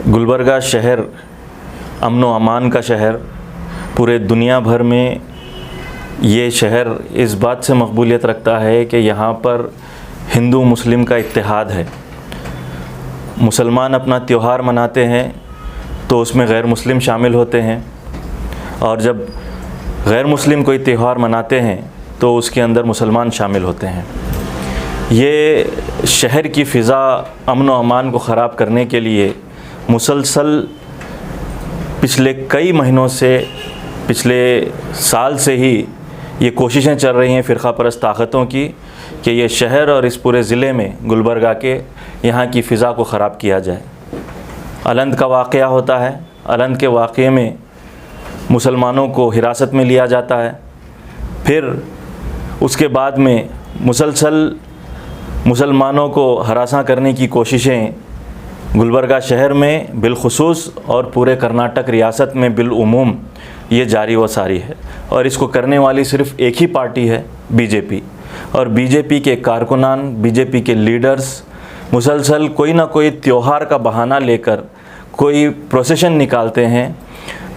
गुलबर्गा शहर अमन व अमान का शहर, पूरे दुनिया भर में ये शहर इस बात से मकबूलियत रखता है कि यहाँ पर हिंदू मुस्लिम का इत्तेहाद है। मुसलमान अपना त्यौहार मनाते हैं तो उसमें गैर मुस्लिम शामिल होते हैं, और जब गैर मुस्लिम कोई त्यौहार मनाते हैं तो उसके अंदर मुसलमान शामिल होते हैं। ये शहर की फ़िज़ा अमन व अमान को ख़राब करने के लिए मुसलसल पिछले कई महीनों से, पिछले साल से ही ये कोशिशें चल रही हैं फ़िरक़ा परस्त ताकतों की कि ये शहर और इस पूरे ज़िले में गुलबर्गा के यहाँ की फ़िज़ा को ख़राब किया जाए। अलंद का वाक़या होता है, अलंद के वाक़े में मुसलमानों को हिरासत में लिया जाता है, फिर उसके बाद में मुसलसल मुसलमानों को हरासा करने की कोशिशें गुलबर्गा शहर में बिलखुसूस और पूरे कर्नाटक रियासत में बिलउमूम ये जारी व सारी है। और इसको करने वाली सिर्फ़ एक ही पार्टी है, बीजेपी। और बीजेपी के कारकुनान, बीजेपी के लीडर्स मुसलसल कोई ना कोई त्यौहार का बहाना लेकर कोई प्रोसेशन निकालते हैं।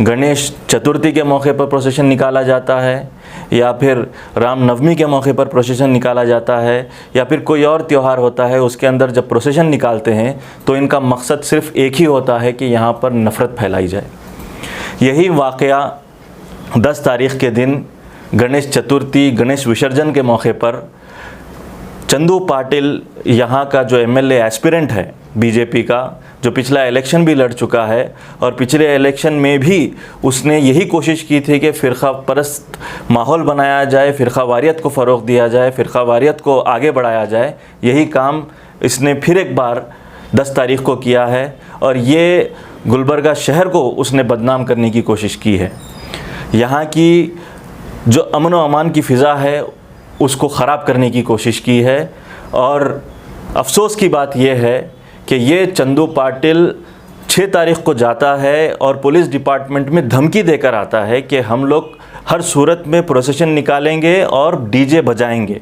गणेश चतुर्थी के मौके पर प्रोसेशन निकाला जाता है, या फिर रामनवमी के मौके पर प्रोसेशन निकाला जाता है, या फिर कोई और त्यौहार होता है उसके अंदर जब प्रोसेशन निकालते हैं तो इनका मकसद सिर्फ़ एक ही होता है कि यहाँ पर नफ़रत फैलाई जाए। यही वाक़या 10 तारीख़ के दिन गणेश चतुर्थी, गणेश विसर्जन के मौके पर चंदू पाटिल, यहाँ का जो एमएलए एस्पिरेंट है बीजेपी का, जो पिछला इलेक्शन भी लड़ चुका है, और पिछले इलेक्शन में भी उसने यही कोशिश की थी कि फ़िरक़ा परस्त माहौल बनाया जाए, फ़िरक़ा वारियत को फ़रोग़ दिया जाए, फ़िरक़ा वारियत को आगे बढ़ाया जाए। यही काम इसने फिर एक बार 10 तारीख़ को किया है, और ये गुलबर्गा शहर को उसने बदनाम करने की कोशिश की है। यहाँ की जो अमन व अमान की फ़िज़ा है उसको ख़राब करने की कोशिश की है। और अफ़सोस की बात यह है कि ये चंदू पाटिल 6 तारीख़ को जाता है और पुलिस डिपार्टमेंट में धमकी देकर आता है कि हम लोग हर सूरत में प्रोसेशन निकालेंगे और डीजे बजाएंगे।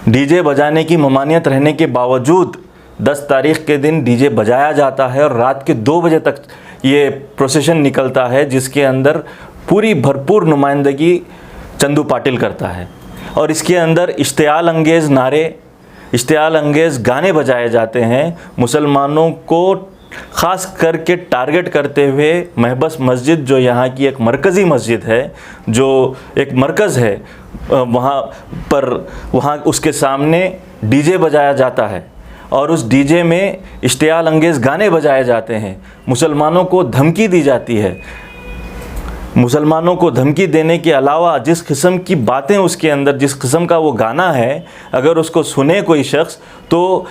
डीजे बजाने की ममानियत रहने के बावजूद 10 तारीख़ के दिन डीजे बजाया जाता है और रात के 2 बजे तक ये प्रोसेशन निकलता है, जिसके अंदर पूरी भरपूर नुमाइंदगी चंदू पाटिल करता है। और इसके अंदर इश्तियाल अंगेज़ नारे, इश्तियाल अंगेज़ गाने बजाए जाते हैं। मुसलमानों को ख़ास करके टारगेट करते हुए महबस मस्जिद, जो यहाँ की एक मरकज़ी मस्जिद है, जो एक मरकज़ है, वहाँ उसके सामने डीजे बजाया जाता है और उस डीजे में इश्तियाल अंगेज़ गाने बजाए जाते हैं। मुसलमानों को धमकी दी जाती है। मुसलमानों को धमकी देने के अलावा जिस किस्म की बातें उसके अंदर, जिस किस्म का वो गाना है, अगर उसको सुने कोई शख्स तो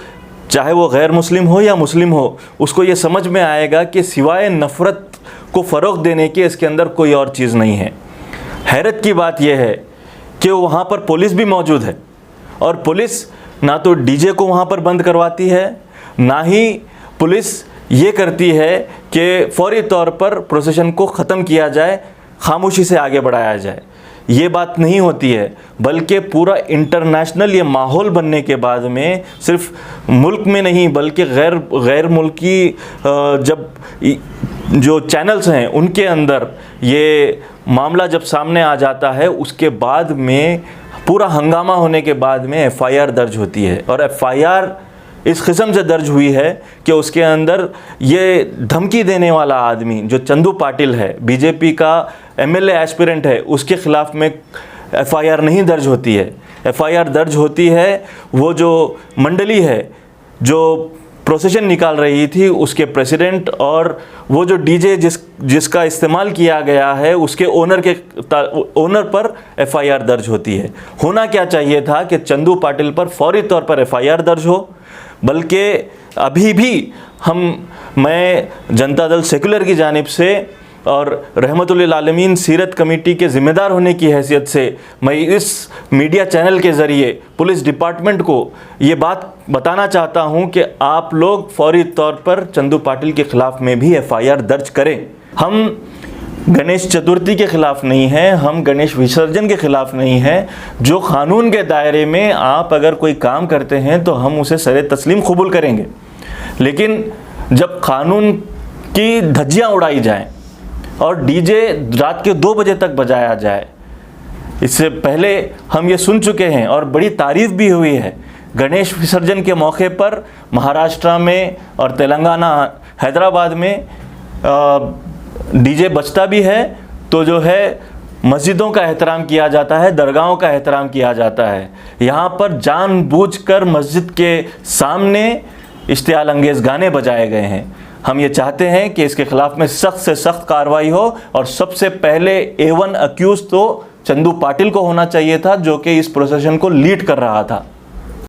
चाहे वो गैर मुस्लिम हो या मुस्लिम हो, उसको ये समझ में आएगा कि सिवाय नफ़रत को फ़रोग़ देने के इसके अंदर कोई और चीज़ नहीं है। हैरत की बात यह है कि वहाँ पर पुलिस भी मौजूद है, और पुलिस ना तो डीजे को वहाँ पर बंद करवाती है, ना ही पुलिस ये करती है कि फ़ौरी तौर पर प्रोसेशन को ख़त्म किया जाए, खामोशी से आगे बढ़ाया जाए। ये बात नहीं होती है, बल्कि पूरा इंटरनेशनल ये माहौल बनने के बाद में सिर्फ मुल्क में नहीं बल्कि गैर मुल्की जब जो चैनल्स हैं उनके अंदर ये मामला जब सामने आ जाता है, उसके बाद में पूरा हंगामा होने के बाद में एफ़आईआर दर्ज होती है। और एफ़आईआर इस किस्म से दर्ज हुई है कि उसके अंदर ये धमकी देने वाला आदमी जो चंदू पाटिल है, बीजेपी का एमएलए एस्पिरेंट है, उसके ख़िलाफ़ में एफ़आईआर नहीं दर्ज होती है। एफ़आईआर दर्ज होती है वो जो मंडली है जो प्रोसेशन निकाल रही थी, उसके प्रेसिडेंट, और वो जो डीजे जिसका इस्तेमाल किया गया है उसके ओनर पर एफ़आईआर दर्ज होती है। होना क्या चाहिए था कि चंदू पाटिल पर फ़ौरी तौर पर एफ़आईआर दर्ज हो, बल्कि अभी भी मैं जनता दल सेकुलर की जानिब से और रहमतुल्लिल आलमीन सीरत कमेटी के ज़िम्मेदार होने की हैसियत से मैं इस मीडिया चैनल के ज़रिए पुलिस डिपार्टमेंट को ये बात बताना चाहता हूँ कि आप लोग फ़ौरी तौर पर चंदू पाटिल के ख़िलाफ़ में भी एफ़आईआर दर्ज करें। हम गणेश चतुर्थी के ख़िलाफ़ नहीं हैं, हम गणेश विसर्जन के ख़िलाफ़ नहीं हैं। जो क़ानून के दायरे में आप अगर कोई काम करते हैं तो हम उसे सरे तस्लीम कबूल करेंगे, लेकिन जब कानून कि धज्जियाँ उड़ाई जाएं और डीजे रात के 2 बजे तक बजाया जाए। इससे पहले हम ये सुन चुके हैं और बड़ी तारीफ़ भी हुई है, गणेश विसर्जन के मौके पर महाराष्ट्र में और तेलंगाना हैदराबाद में डीजे बजता भी है तो जो है मस्जिदों का एहतराम किया जाता है, दरगाहों का एहतराम किया जाता है। यहाँ पर जानबूझकर मस्जिद के सामने इश्तियाल अंगेज़ गाने बजाए गए हैं। हम ये चाहते हैं कि इसके ख़िलाफ़ में सख्त से सख्त कार्रवाई हो और सबसे पहले A1 अक्यूज़ तो चंदू पाटिल को होना चाहिए था, जो कि इस प्रोसेशन को लीड कर रहा था।